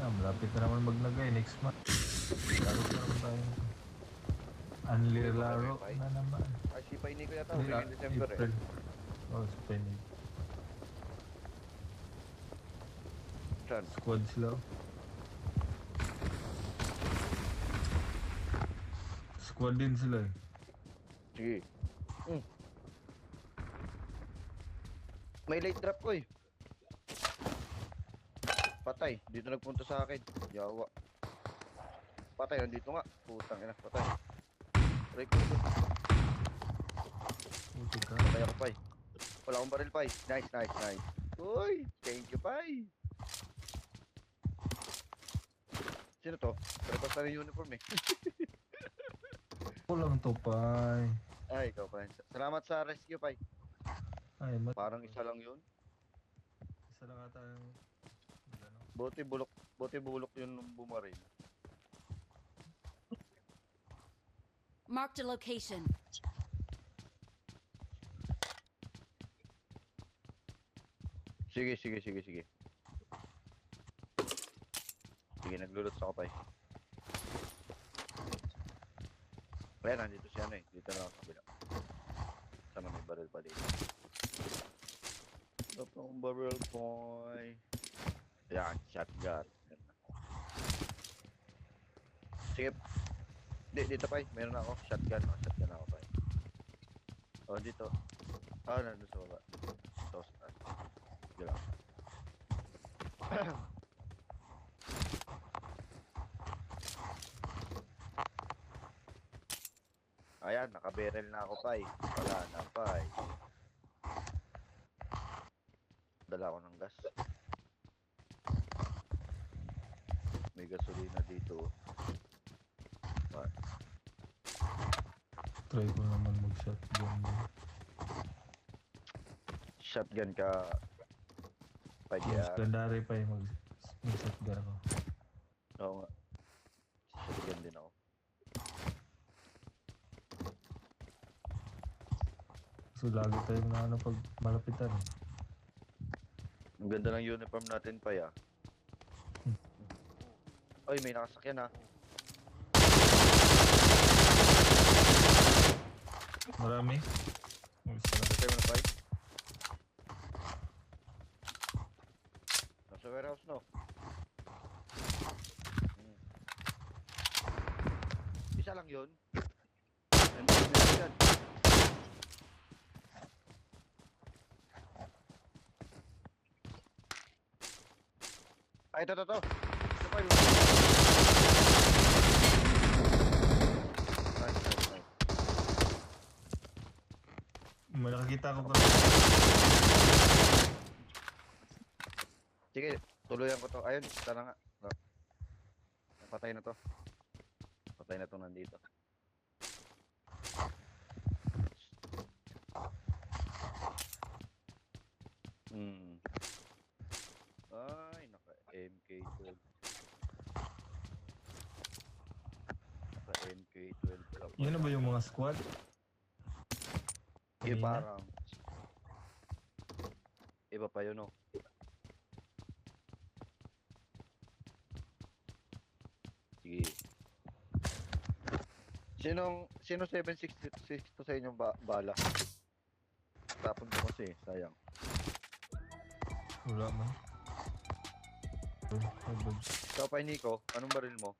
Malapit na naman maglagay next month. Laro na naman tayo. Unlilaro Wi-Fi? na naman. Ay, si Paini ko yata, Hindi, huling December April. eh. Oh, Spain. Saan? Squad sila. Squad din sila eh. Sige. May late drop ko eh. Patay, dito nagpunta sa akin. Yawa. Patay, nandito nga. Putang ina, patay. Record ko. Puti ka. Patay ako, Pai. Wala akong baril, Pai. Nice, nice, nice. Uy, thank you, Pai. Sino to? Repas na rin uniform eh. Ako lang to, Pai. Ay, ikaw, Pai. Salamat sa rescue, Pai. Ay, Parang isa lang yun. Isa lang ata yung... Ano? Buti bulok yun nung bumaril. Marked a location. Sige. Sige, naglulot sa kapay. Kaya nandito siya ano eh. Dito na ako sa kabila. Sana may barrel pa dito. Ito pong barrel boy. Yan, shotgun. Sige. Dito pa eh. Meron ako. Shotgun ako pa eh. Oh, dito. Ah, nandun sa baba. Ito sa taas. Sige lang. Ayan, nakabarrel na ako, Pai. Wala na, Pai. Dala ko ng gas. May gasolina dito. Try ko naman mag-shotgun. Shotgun ka. Pai, Mas gandari pa yung mag-shotgun ako. Oo nga. Shotgun din ako. So lagi tayong na ano pag malapitan. Ang ganda ng uniform natin, Pai, ah. Oy, may nakasakyan, ah. Marami. Patay mo na, Pai. Nasa warehouse, no? Isa lang yun. May yan. Ay, ito. Ito, Pai. Nice. May nakakita ko ba? Sige, tuluyan ko to. Ayun, tara nga. Patay na to. Patay na to nandito. Ay, naka MK12. Naka MK12 ka pa. Yun na ba yung mga squad? Eh, Kanina? parang iba pa yun, no? Sige. Sino 766 to sa inyong bala? Tapon ko kasi, sayang. Wala man. Ikaw pa, Nico, anong baril mo?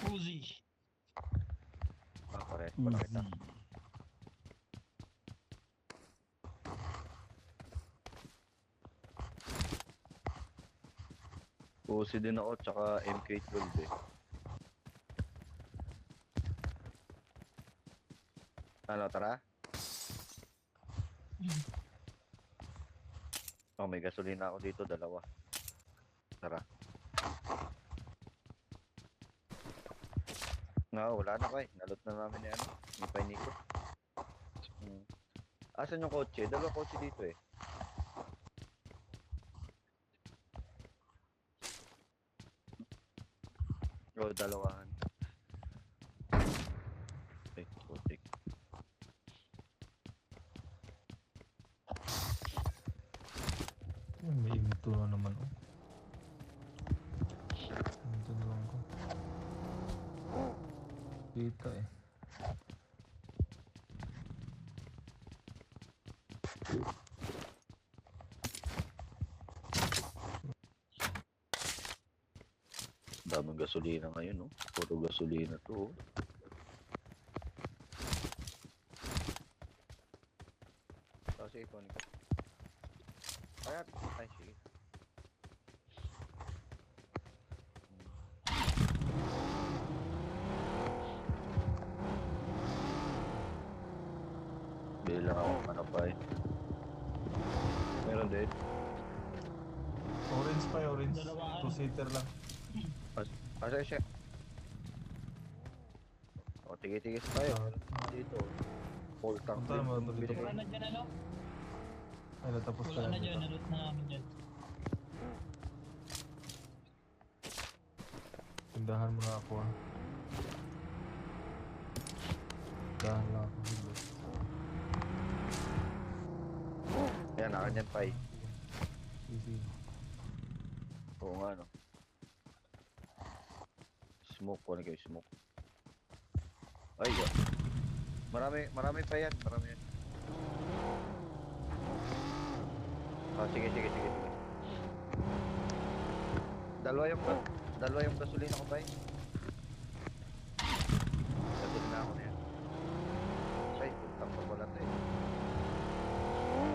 Uzi. Ah, pare kita. Uzi din ako, tsaka MK12 eh. Ano, tara? Oh, may gasolina ako dito, dalawa. Tara. No, wala na pa eh. Nalot na namin yan. Hindi pa Nico. Asan yung kotse? Dalawa kotse dito eh. Oh, dalawahan. Ay, putik. May imito na naman. Oh. Dito eh. Daming gasolina ngayon, no? Puro gasolina to, oh. Sige, kunin ko. Ayan. Ay, sige. Bilang ako, ano pa eh. Meron din. Orange pa eh, orange. Dalawaan. 2-seater lang. Asa siya? O, tigis-tigis tayo. Dito. Full tank. Punta naman ito dito. Wala na dyan ano? Ay, natapos ka Wala na na dyan, dito. nalot na namin dyan. Tindahan mo na ako ah. Tindahan lang ako. Ayan, nakanyan pa eh. Easy. Oo nga, no. Smoke, kunin kayo smoke. Ay, God. Marami pa yan, marami yan. Ah, sige. Dalawa yung gasolina ko ba eh? Gasolina ako na yan. Ay, putang pa pala to eh.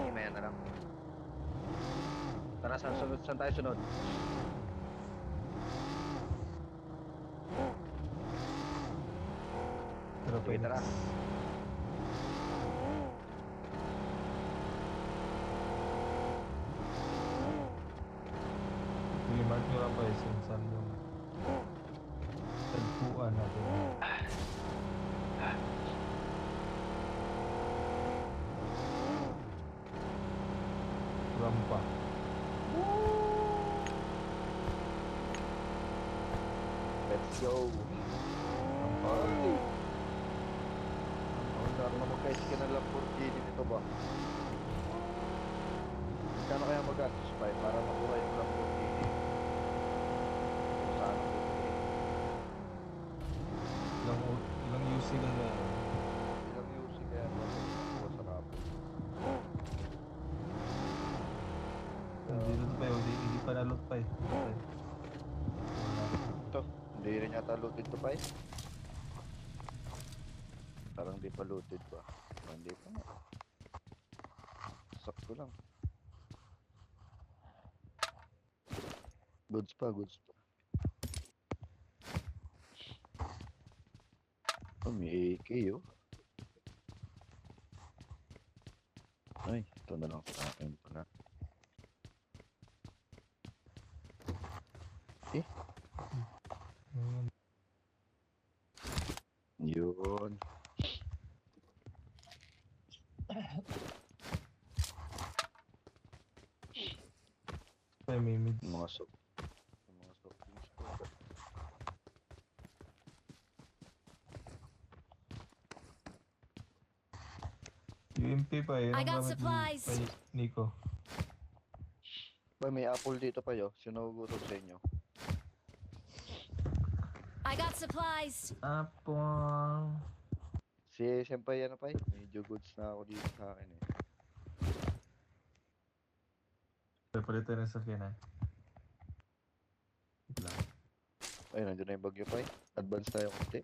Himaya na lang. Tara, saan tayo sunod? Pero Sige, tara. Pilimark nyo lang pa eh, saan yung tagpuan natin. Rampa. Let's go. Rampa. Ang dami na magkais ka ng Lamborghini nito ba? Kano kaya magastos pa eh para makuha yung Lamborghini? Kung saan ang bibili? Ilang UC ka na. Ilang UC kaya makuha sa kapo? Dito pa eh, hindi pa nalot pa eh. Ito, hindi rin yata looted to pa eh. Parang di pa looted pa. Hindi pa nga. Sakto lang. Goods pa. Oh, may AK oh. Ay, ito na lang sa akin pala. Yun. May mids. Mga soft drinks po. UMP pa eh. I Anong got gamit supplies. ni Nico? Ba, may apple dito pa yo. Sino gutom sa inyo? I got supplies. Apple. Si Senpai ano pa eh. Medyo goods na ako dito sa akin eh. Palitan na sa akin eh. Wait lang. Ay, nandiyan na yung bagyo pa eh. Advance tayo konti.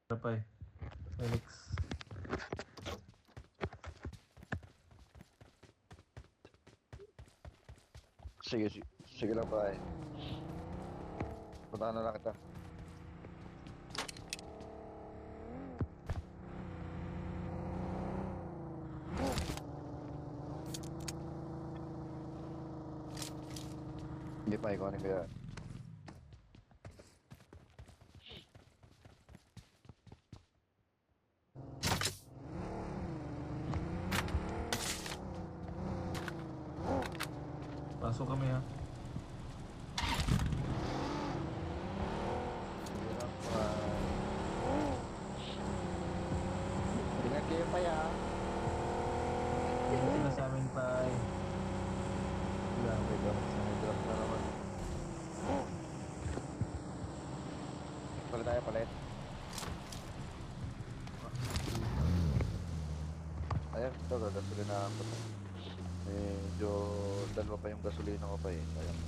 Tara pa eh. Felix. Sige lang pa eh. Puntahan na lang kita. Hindi pa, ikaw ko yan. Pasok kami ha. Sige lang pa. Ingat kayo pa ya. Hindi na sa amin pa eh. Wala, may drop na naman. tayo palit. Ayan, ito, gasolina ako. Medyo dalawa pa yung gasolina ko pa eh. Ayan.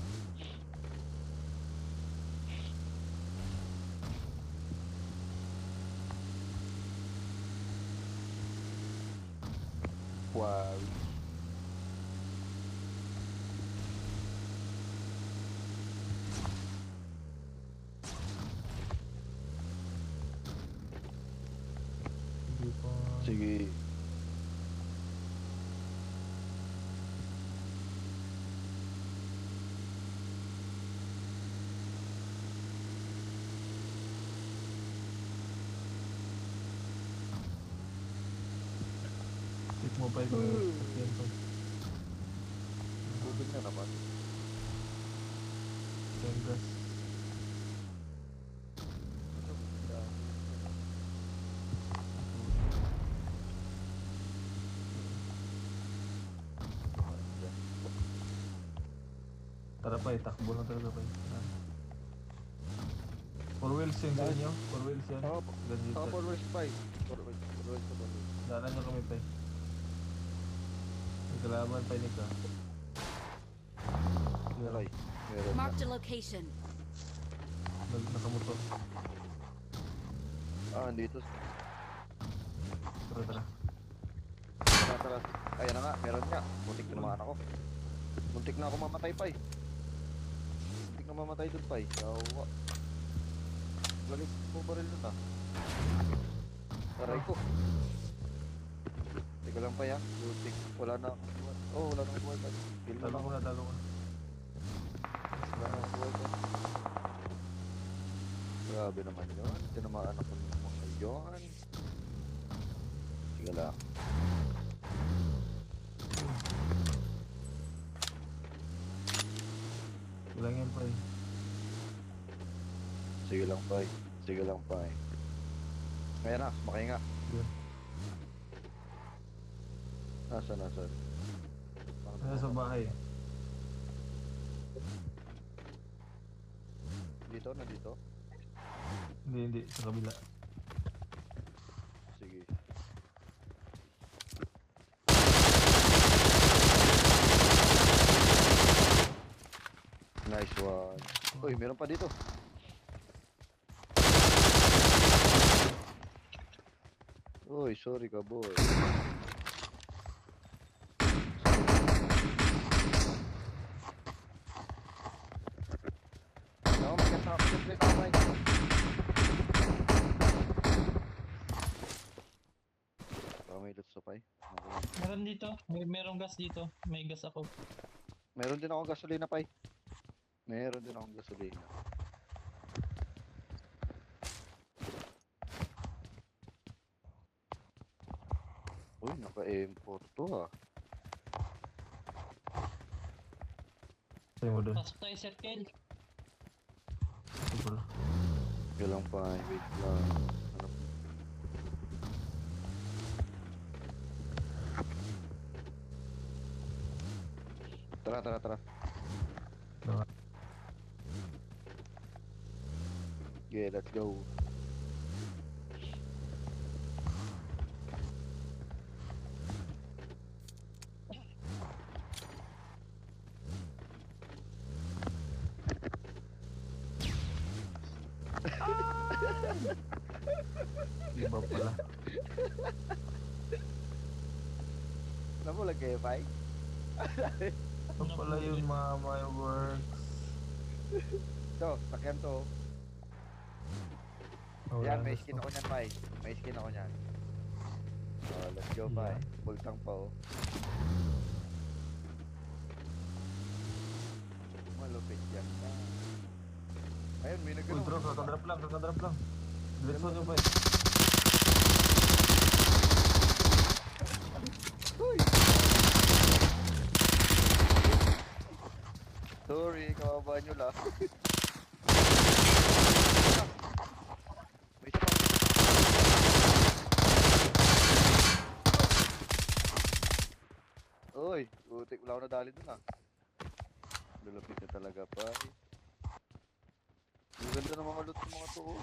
Wow. Hindi pa. Sige. Tip mo pa yung sakyan ko. Tubig na naman. Yung gas. Tara pa eh, takbo na talaga pa eh. Four wheels yun sa inyo? Four wheels yan? Oo, Ganito. forward pa eh. Forward pa ba? Daanan nyo kami pa eh. May kalaban pa yun ka. Meron. Meron na. Marked a location. Nakamotor. Andito. Tara tara. Tara. Ayan na nga, meron nga. Muntik na naman ako. Muntik na ako mamatay pa eh. Muntik na mamatay dun pa eh. Yawa. Balik ko baril dun ah. Taray ko. Teka lang pa ya. Muntik. Wala na akong buwan. Oh, wala na akong buwan. Kill na Talo lang ko ako. na, talo ko na. Wala na akong buwan. Grabe naman yun. Tinamaan ako ng mga yun. Sige lang. Ilang yan pa eh. Sige lang pa eh. Sige lang pa eh. Ayan na, sumakay nga. Yun. Nasaan? Nasa sa bahay. Dito, nandito? Hindi. Sa kabila. Sige. Nice one. Uy, meron pa dito. Uy, sorry ka boy. Ako, may kasama ko sa plate ako, Mike. Baka may loot supply. Meron dito. Merong gas dito. May gas ako. Meron din akong gasolina, Pai. Meron din akong gasolina. Uy, naka-M4 to ah. Sa'yo mo doon. Pasok tayo, circle. Super. Yun lang pa, wait lang. Ano? Tara. Tara. Yeah, let's go. Iba pala. Namulag kayo, Pai? Iba pala yun mama yung works. Ito, sakyan to. Oh, Yan, wala may na skin to. ako niyan, Pai. May skin ako niyan. Oh, let's go, Pai. Yeah. Full tank pa, oh. Malupit yan. Ayun, may Uy, nagano. drop, kakadrop lang. Diretso nyo ba eh? Uy! Sorry, kababa nyo lang. May isa pa. Uy, utik, wala ako nadali dun ah. Lulupit na talaga pa. Ang ganda ng mga loot ng mga to. Oh.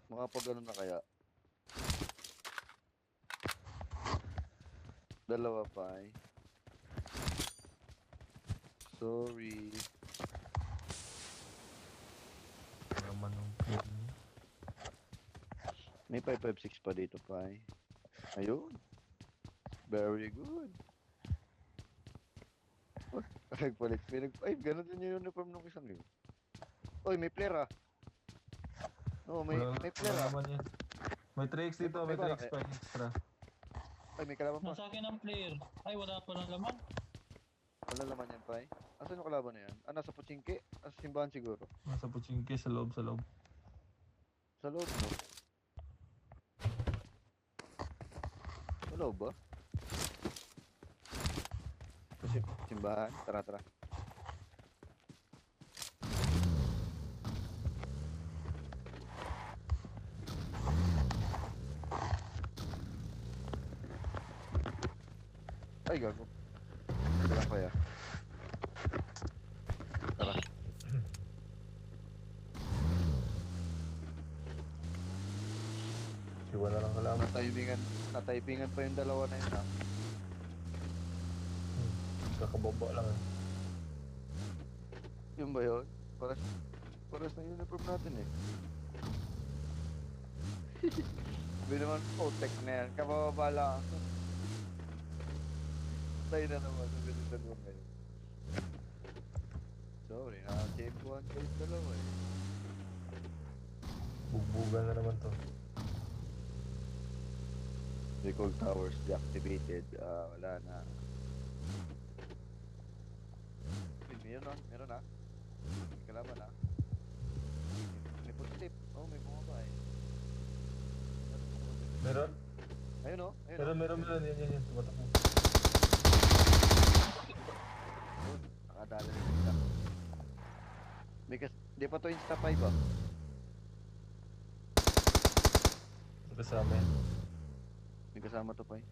Makapag ano na kaya? Dalawa pa eh. Sorry. Ano naman yung kill niya. May 556 pa dito pa eh. Ayun. Very good. Oh, nagpalit. Ay, ganun din yung uniform nung isang yun. Oy, may player ah. Oo, may Wala player ah. naman yan. May 3x dito, May may bala 3x kaya? pa extra. Ay, may kalaban pa. Nasa akin ang player. Ay, wala pa ng laman. Wala naman yan pa eh. Asan yung kalaban na yan? Ah, nasa Puchingke? Nasa simbahan siguro. Nasa Puchingke, sa loob, sa loob. Sa loob, no? Sa loob ba? Simbahan? Tara, tara. Ay, gago. Wala kaya. Tara. Siwa na lang kalaman. Natypingan pa yung dalawa na yun ha. Kakababa lang eh. Yun ba yun? Paras na uniform natin eh. Sabi naman, tech na yan. Kabababa lang. Tayo na naman. Sabi ng dalawa ngayon. Sorry, naka-check-one ko yung dalawa eh. Bugbugan na naman to. Recall towers deactivated. Wala na. Meron na. May kalaban na. May footstep. Oh, may bumaba eh. Meron? Ayun oh. Ayun Meron. Yan. Tumatak mo. oh. Nakadala rin sila. Di pa to Insta 5 ah. Kasama yan. May kasama to pa eh.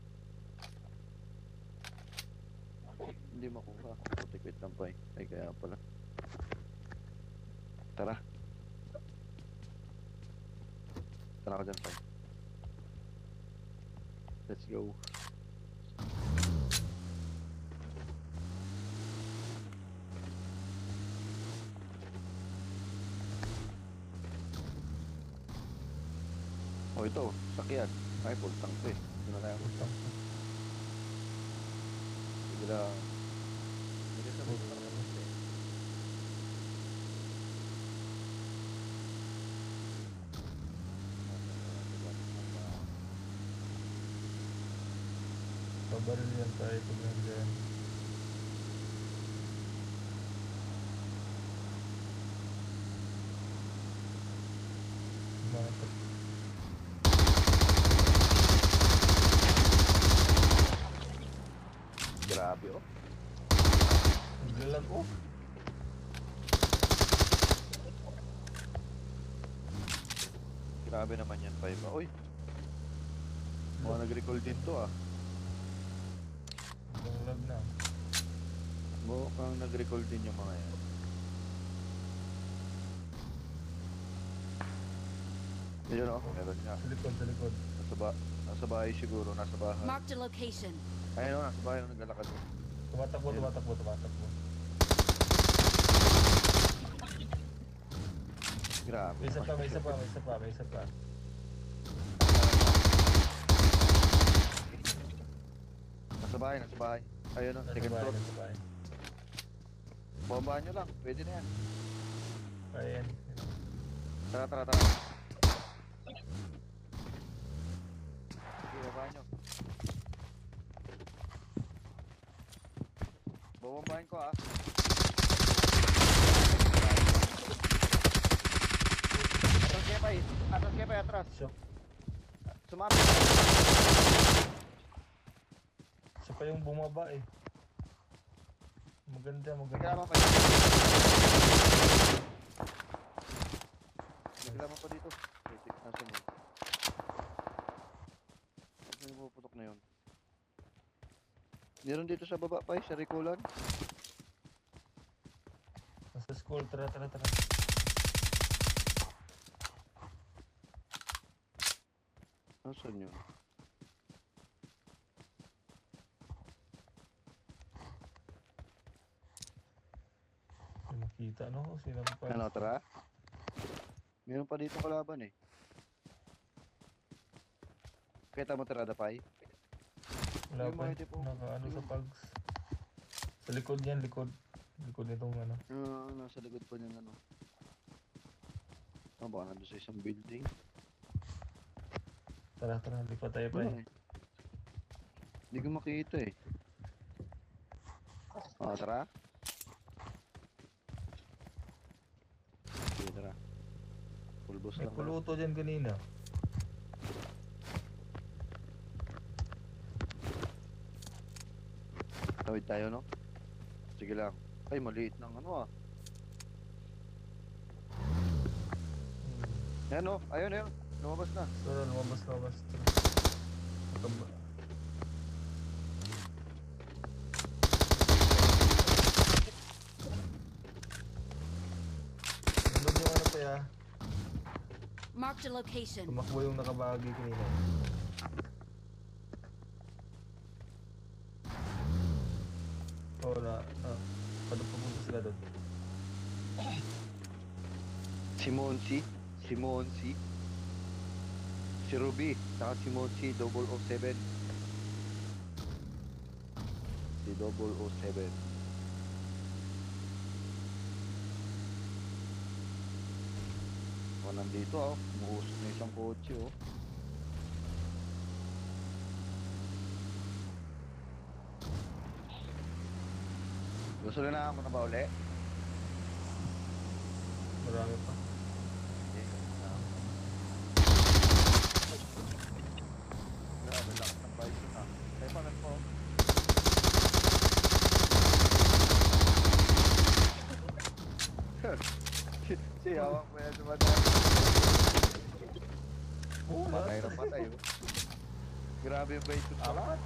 Hindi makuha. Putik-wait lang pa eh. Ay kaya pala. Tara. Tara ako dyan pa eh. Let's go. Oh ito, sakyan. Ay, full tank to eh. Ito na tayo. Bigla. Bigla sa full tank naman eh. Pabaril yan tayo pag nandiyan. Matak. Grabe oh. Naglalag oh. Grabe naman yan, Paiba. Uy! Mga nag-recall din to ah. Naglalag na. Mukhang nag-recall din yung mga yan. Ayun oh, meron nga. Sa likod. Nasa bahay siguro, nasa bahay. Marked a location. Ayun oh, nasa bahay nung naglalakad. Tumatakbo. Grabe. May isa pa. Nasa bahay. Ayun oh, second floor. Nasa bahay. Bombahan nyo lang, pwede na yan. Ayan. Tara. Sige, bombahan nyo. Bombahan ko ah. Atras kaya pa, atras. Shock. Sumama. Siya pa yung bumaba eh. Maganda. May kalaban pa dito. Wait, nasan yun? Nasan yung puputok na yun? Meron dito sa baba pa sa Ricolan. Nasa school, tara. Nasaan yun? May makita, no? Sino pa? Ano, tara? Meron pa dito kalaban eh. Kita mo tara, Dapay? Wala Yung pa. mga tipo- Naka-ano sa yung- pags. Sa likod yan, likod. Likod nitong ano. Nasa likod pa niyan ano. Ah, baka nandun sa isang building. Tara, tara. Lipat tayo pa Wala eh. Hindi ko makita eh. Tara. Sige, tara. Pulbos May lang. puluto dyan kanina. Tawid tayo, no? Sige lang. Ay, maliit ng ano ah. Yan oh, ayun, ayun. Lumabas na. Tara, lumabas. Mataba. Nandun yung ano pa ya. Marked a location. Tumakbo yung nakabagi kanina. Oo na. Paano pupunta sila doon? Si Monsi. Si Ruby. Saka si Monsi, 007. Si 007. Nandito ah. Umuusok na isang kotse oh. Gusto na ako na ba uli? Marami pa. Grabe, lakas ng bison ah. Kaya pa po. Si hawak mo yan sa mata. Oo, Patay na patay oh. Grabe yung bison pala.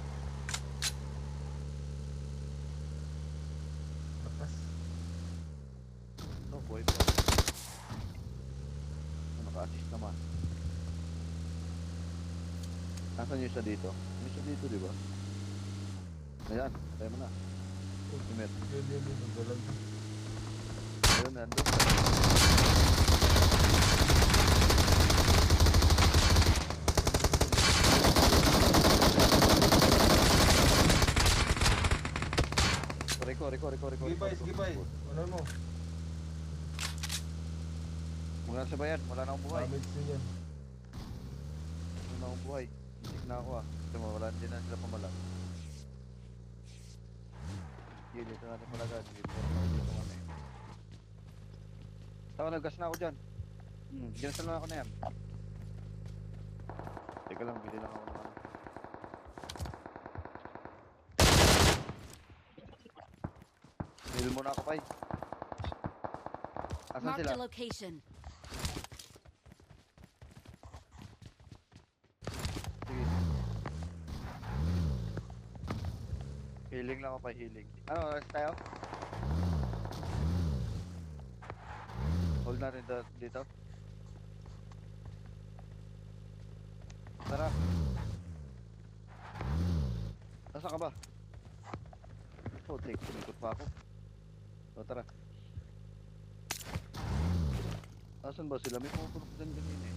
Lakas. No, boy pa. Naka-assist naman. Nasaan yung isa dito? Yung isa dito, di ba? Ayan, tayo mo na. Ultimate. Yun. Nagdalag. Ayun, nandun. Reko. Sige pa. Ano mo? Mula sa bayan, wala na akong buhay. Damage din yan. Wala na akong buhay. Isik na ako ah. Ito mo, wala din na sila pamalang. Sige, dito natin palagad. Sige, dito kami. Saka naggas na ako dyan. Ginasal na ako na yan. Teka lang, bili lang ako ng ano. Heal muna ako, Pai. Asan Marked sila? a location. Sige. Healing lang ako, Pai, healing. Ano, rest tayo? Hold natin dito. Tara. Nasaan ka ba? Oh, take. Umikot pa ako. O, tara. Nasaan ba sila? May pupulok dyan ganyan eh.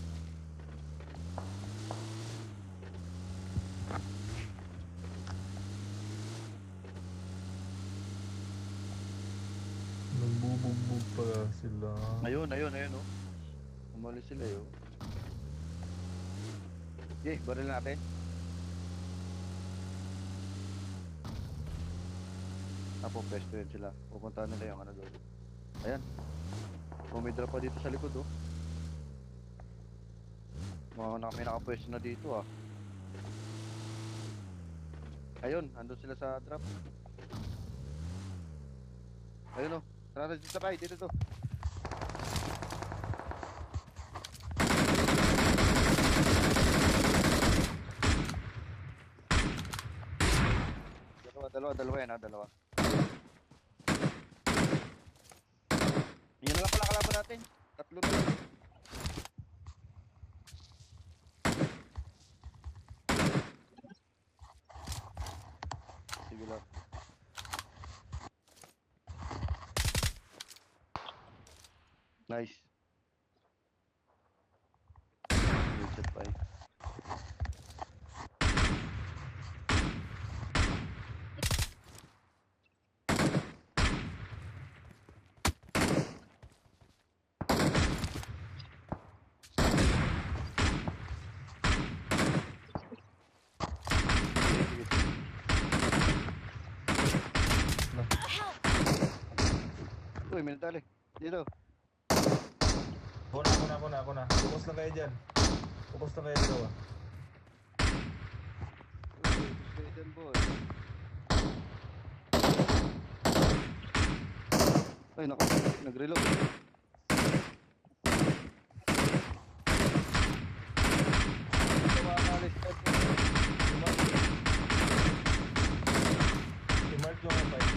Nagbubugbog pala sila. Ayun oh. Umalis sila yun. Okay, baril natin. Pwesto yun sila. Pupuntahan nila yung ano doon. Ayan. May drop pa dito sa likod oh. May nakapwesto na dito ah. Ayun, andun sila sa drop. Ayun oh. Tara dito tayo, dito to. Dalawa yan ha, dalawa. Yan na lang pala kalaban natin. Tatlo na lang. Nice. Good shot pa eh. Sige, sige. Help! Uy, may natali. Dito. Ako na. Focus lang kayo dyan. Focus lang kayo dalawa. Uy, push kayo dyan, boy. Ay, naku. Nag-reload. Ito mga kalis. I-mark yung mga fight.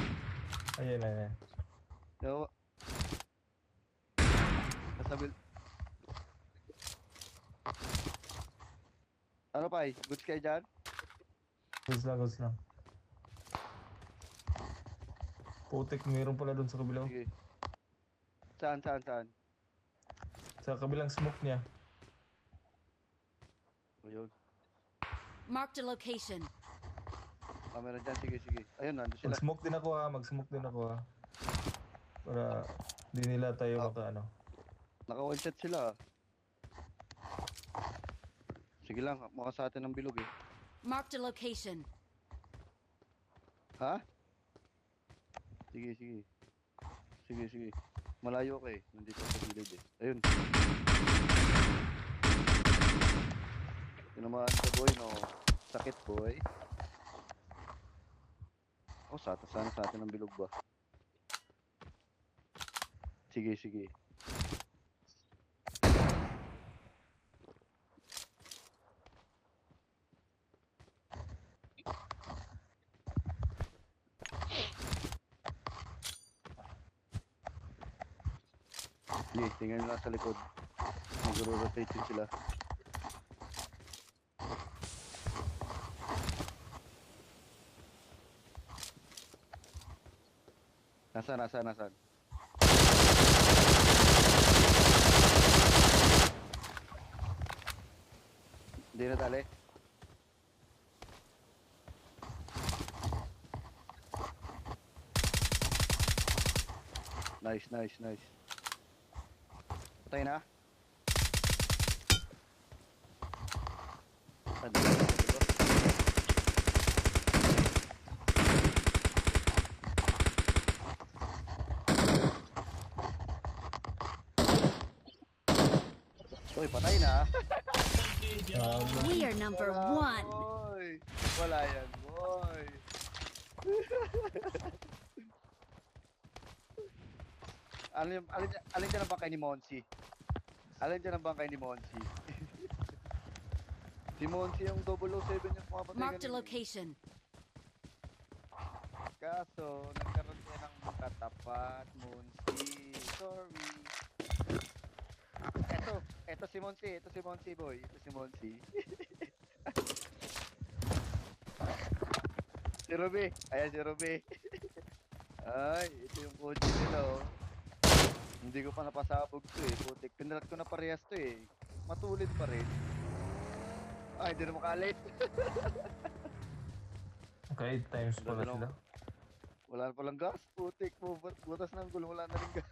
Ayan. Yo. Nasabil. Ano pa eh? Goods kayo dyan? Goods lang. Putik, mayroon pala doon sa kabilang. Sige. Saan? Sa kabilang smoke niya. Ayun. Marked a location. Ah, meron dyan. Sige. Ayun, nandun sila. Mag-smoke din ako ha. Para di nila tayo Ah. maka ano. Naka one shot sila. Sige lang, maka sa atin ng bilog eh. Marked a location. Ha? Sige. Malayo ka eh. Nandito sa gilid eh. Ayun. Tinamaan ka boy, no? Sakit boy. Oh, sana sa atin ng bilog ba? Sige. Sige, tingnan nyo lang sa likod. Mag-rotate din sila. Nasaan? Hindi na tali. Nice. Patay na. Ano ba? Uy, patay na. We are number one. Boy. Wala yan, boy. Alin dyan ang bangkay ni Monsi? Si Monsi yung 007 yung pumapatay Marked a kanina. location. Kaso, nagkaroon siya ng katapat, Monsi. Sorry. Ito si Monsi boy. Si Ruby. Ayan si Ruby. Ay, ito yung kotse nila oh. Hindi ko pa napasabog to eh. Putik, pinalat ko na parehas to eh. Matulid pa rin. Ay, hindi na makalit. Okay, times pala Dalawa. sila. Wala na palang gas. Putik mo. Butas ng gulong. Wala na rin gas.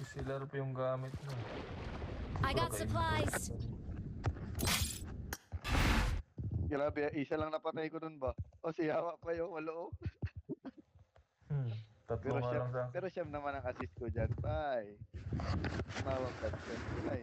Isilar pa yung gamit mo. I got Okay. supplies. Grabe, isa lang napatay ko dun ba? O si Yawa pa yung walo. Tatlo nga lang sa Pero siyam naman ang assist ko dyan. Bye. Tumawag ka. Ay.